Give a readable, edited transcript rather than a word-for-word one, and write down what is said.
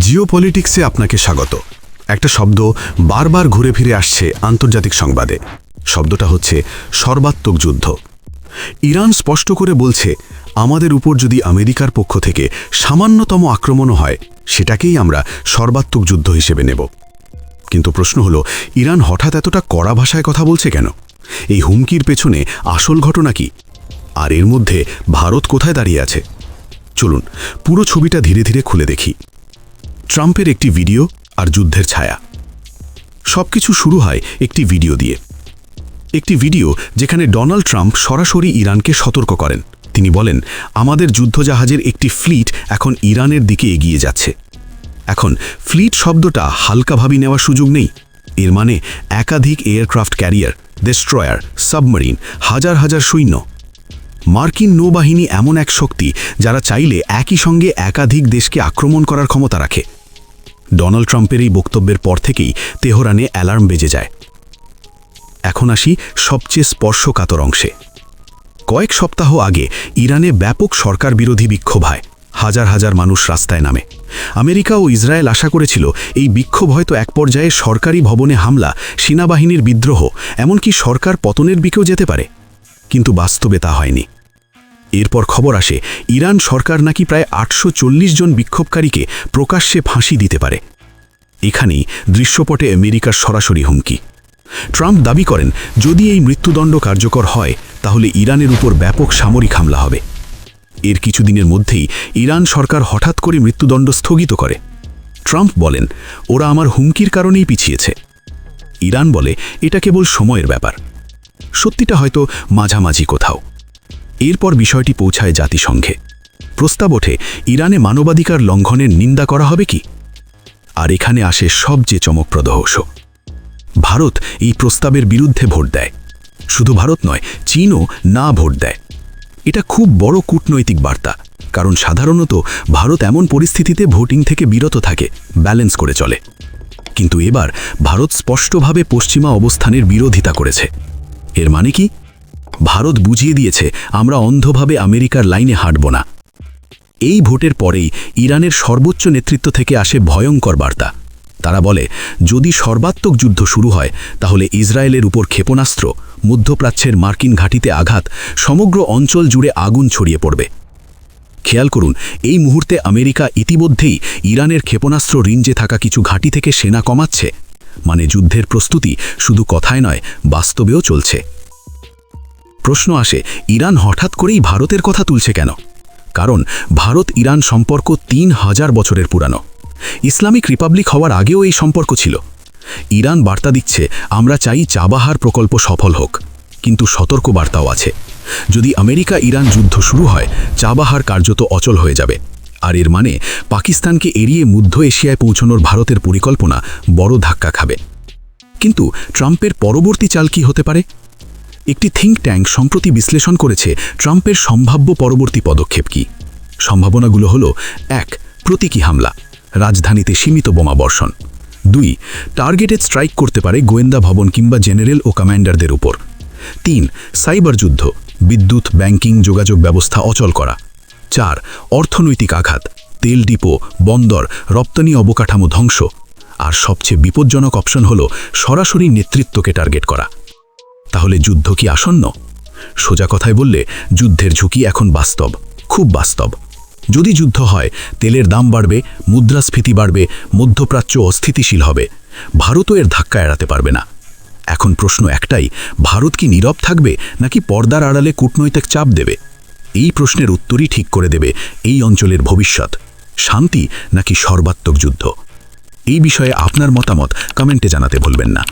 জিওপলিটিক্সে আপনাকে স্বাগত। একটা শব্দ বারবার ঘুরে ফিরে আসছে আন্তর্জাতিক সংবাদে। শব্দটা হচ্ছে সর্বাত্মক যুদ্ধ। ইরান স্পষ্ট করে বলছে, আমাদের উপর যদি আমেরিকার পক্ষ থেকে সামান্যতম আক্রমণও হয়, সেটাকেই আমরা সর্বাত্মক যুদ্ধ হিসেবে নেব। কিন্তু প্রশ্ন হলো, ইরান হঠাৎ এতটা কড়া ভাষায় কথা বলছে কেন? এই হুমকির পেছনে আসল ঘটনা কি? আর এর মধ্যে ভারত কোথায় দাঁড়িয়ে আছে? চলুন পুরো ছবিটা ধীরে ধীরে খুলে দেখি। ট্রাম্পের একটি ভিডিও আর যুদ্ধের ছায়া। সবকিছু শুরু হয় একটি ভিডিও দিয়ে। একটি ভিডিও যেখানে ডোনাল্ড ট্রাম্প সরাসরি ইরানকে সতর্ক করেন। তিনি বলেন, আমাদের যুদ্ধজাহাজের একটি ফ্লিট এখন ইরানের দিকে এগিয়ে যাচ্ছে। এখন ফ্লিট শব্দটা হালকাভাবে নেওয়ার সুযোগ নেই। এর মানে একাধিক এয়ারক্রাফট ক্যারিয়ার, ডেস্ট্রয়ার, সাবমেরিন, হাজার হাজার সৈন্য। মার্কিন নৌবাহিনী এমন এক শক্তি যারা চাইলে একই সঙ্গে একাধিক দেশকে আক্রমণ করার ক্ষমতা রাখে। ডোনাল্ড ট্রাম্পের এই বক্তব্যের পর থেকেই তেহরানে অ্যালার্ম বেজে যায়। এখন আসি সবচেয়ে স্পর্শকাতর অংশে। কয়েক সপ্তাহ আগে ইরানে ব্যাপক সরকার বিরোধী বিক্ষোভ হয়। হাজার হাজার মানুষ রাস্তায় নামে। আমেরিকা ও ইসরায়েল আশা করেছিল এই বিক্ষোভ হয়তো এক পর্যায়ে সরকারি ভবনে হামলা, সেনাবাহিনীর বিদ্রোহ, এমনকি সরকার পতনের দিকেও যেতে পারে। কিন্তু বাস্তবে তা হয়নি। এরপর খবর আসে, ইরান সরকার নাকি প্রায় 840 জন বিক্ষোভকারীকে প্রকাশ্যে ফাঁসি দিতে পারে। এখানেই দৃশ্যপটে আমেরিকার সরাসরি হুমকি। ট্রাম্প দাবি করেন, যদি এই মৃত্যুদণ্ড কার্যকর হয় তাহলে ইরানের উপর ব্যাপক সামরিক হামলা হবে। এর কিছুদিনের মধ্যেই ইরান সরকার হঠাৎ করে মৃত্যুদণ্ড স্থগিত করে। ট্রাম্প বলেন, ওরা আমার হুমকির কারণেই পিছিয়েছে। ইরান বলে, এটা কেবল সময়ের ব্যাপার। সত্যিটা হয়তো মাঝামাঝি কোথাও। এরপর বিষয়টি পৌঁছায় জাতিসংঘে। প্রস্তাব ওঠে, ইরানে মানবাধিকার লঙ্ঘনের নিন্দা করা হবে কি? আর এখানে আসে সবচেয়ে চমকপ্রদ অংশ। ভারত এই প্রস্তাবের বিরুদ্ধে ভোট দেয়। শুধু ভারত নয়, চীনও না ভোট দেয়। এটা খুব বড় কূটনৈতিক বার্তা, কারণ সাধারণত ভারত এমন পরিস্থিতিতে ভোটিং থেকে বিরত থাকে, ব্যালেন্স করে চলে। কিন্তু এবার ভারত স্পষ্টভাবে পশ্চিমা অবস্থানের বিরোধিতা করেছে। এর মানে কি? ভারত বুঝিয়ে দিয়েছে, আমরা অন্ধভাবে আমেরিকার লাইনে হাঁটব না। এই ভোটের পরেই ইরানের সর্বোচ্চ নেতৃত্ব থেকে আসে ভয়ঙ্কর বার্তা। তারা বলে, যদি সর্বাত্মক যুদ্ধ শুরু হয় তাহলে ইসরায়েলের উপর ক্ষেপণাস্ত্র, মধ্যপ্রাচ্যের মার্কিন ঘাঁটিতে আঘাত, সমগ্র অঞ্চল জুড়ে আগুন ছড়িয়ে পড়বে। খেয়াল করুন, এই মুহূর্তে আমেরিকা ইতিমধ্যেই ইরানের ক্ষেপণাস্ত্র রেঞ্জে থাকা কিছু ঘাঁটি থেকে সেনা কমাচ্ছে। মানে যুদ্ধের প্রস্তুতি শুধু কথায় নয়, বাস্তবেও চলছে। প্রশ্ন আসে, ইরান হঠাৎ করেই ভারতের কথা তুলছে কেন? কারণ ভারত ইরান সম্পর্ক 3000 বছরের পুরানো। ইসলামিক রিপাবলিক হওয়ার আগেও এই সম্পর্ক ছিল। ইরান বার্তা দিচ্ছে, আমরা চাই চাবাহার প্রকল্প সফল হোক। কিন্তু সতর্ক বার্তাও আছে, যদি আমেরিকা ইরান যুদ্ধ শুরু হয়, চাবাহার কার্যত অচল হয়ে যাবে। আর এর মানে পাকিস্তানকে এড়িয়ে মধ্য এশিয়ায় পৌঁছানোর ভারতের পরিকল্পনা বড় ধাক্কা খাবে। কিন্তু ট্রাম্পের পরবর্তী চাল কি হতে পারে? একটি থিঙ্ক ট্যাঙ্ক সম্প্রতি বিশ্লেষণ করেছে ট্রাম্পের সম্ভাব্য পরবর্তী পদক্ষেপ কি। সম্ভাবনাগুলো হলো: 1. প্রতীকী হামলা, রাজধানীতে সীমিত বোমা বর্ষণ। 2. টার্গেটেড স্ট্রাইক করতে পারে গোয়েন্দা ভবন কিংবা জেনারেল ও কমান্ডারদের উপর। 3. সাইবার যুদ্ধ, বিদ্যুৎ, ব্যাংকিং, যোগাযোগ ব্যবস্থা অচল করা। 4. অর্থনৈতিক আঘাত, তেল ডিপো, বন্দর, রপ্তানি অবকাঠামো ধ্বংস। আর সবচেয়ে বিপজ্জনক অপশন হলো সরাসরি নেতৃত্বকে টার্গেট করা। তাহলে যুদ্ধ কি আসন্ন? সোজা কথায় বললে, যুদ্ধের ঝুঁকি এখন বাস্তব, খুব বাস্তব। যদি যুদ্ধ হয়, তেলের দাম বাড়বে, মুদ্রাস্ফীতি বাড়বে, মধ্যপ্রাচ্য অস্থিতিশীল হবে। ভারতও এর ধাক্কা এড়াতে পারবে না। এখন প্রশ্ন একটাই, ভারত কি নীরব থাকবে নাকি পর্দার আড়ালে কূটনৈতিক চাপ দেবে? এই প্রশ্নের উত্তরই ঠিক করে দেবে এই অঞ্চলের ভবিষ্যৎ, শান্তি নাকি সর্বাত্মক যুদ্ধ। এই বিষয়ে আপনার মতামত কমেন্টে জানাতে ভুলবেন না।